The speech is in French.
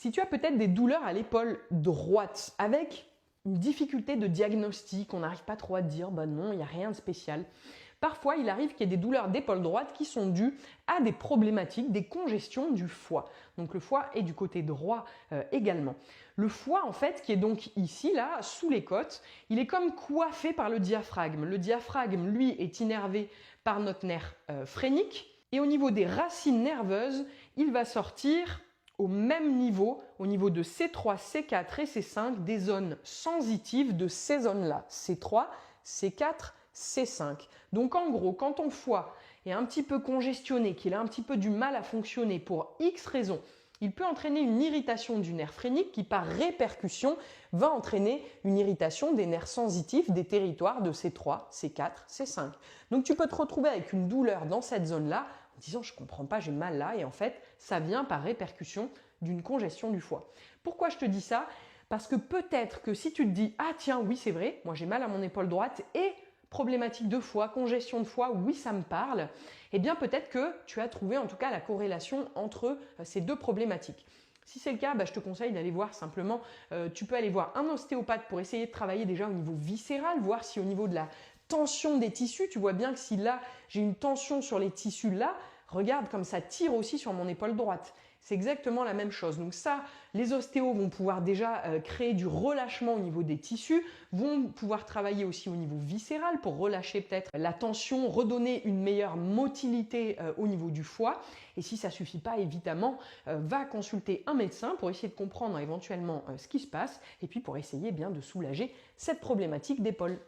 Si tu as peut-être des douleurs à l'épaule droite avec une difficulté de diagnostic, on n'arrive pas trop à te dire, bah non, il n'y a rien de spécial. Parfois, il arrive qu'il y ait des douleurs d'épaule droite qui sont dues à des problématiques, des congestions du foie. Donc le foie est du côté droit également. Le foie, en fait, qui est donc ici, là, sous les côtes, il est comme coiffé par le diaphragme. Le diaphragme, lui, est innervé par notre nerf phrénique. Et au niveau des racines nerveuses, il va sortir au même niveau, au niveau de C3, C4 et C5, des zones sensitives de ces zones-là. C3, C4, C5. Donc en gros, quand ton foie est un petit peu congestionné, qu'il a un petit peu du mal à fonctionner pour X raisons, il peut entraîner une irritation du nerf phrénique qui, par répercussion, va entraîner une irritation des nerfs sensitifs des territoires de C3, C4, C5. Donc tu peux te retrouver avec une douleur dans cette zone-là en disant « je ne comprends pas, j'ai mal là » et en fait, ça vient par répercussion d'une congestion du foie. Pourquoi je te dis ça? Parce que peut-être que si tu te dis « ah tiens, oui c'est vrai, moi j'ai mal à mon épaule droite et problématique de foie, congestion de foie, oui ça me parle », eh bien peut-être que tu as trouvé en tout cas la corrélation entre ces deux problématiques. Si c'est le cas, je te conseille d'aller voir simplement, tu peux aller voir un ostéopathe pour essayer de travailler déjà au niveau viscéral, voir si au niveau de la tension des tissus, tu vois bien que si là j'ai une tension sur les tissus là, regarde comme ça tire aussi sur mon épaule droite. C'est exactement la même chose. Donc ça, les ostéos vont pouvoir déjà créer du relâchement au niveau des tissus, vont pouvoir travailler aussi au niveau viscéral pour relâcher peut-être la tension, redonner une meilleure motilité au niveau du foie. Et si ça suffit pas, évidemment, va consulter un médecin pour essayer de comprendre éventuellement ce qui se passe et puis pour essayer bien de soulager cette problématique d'épaule.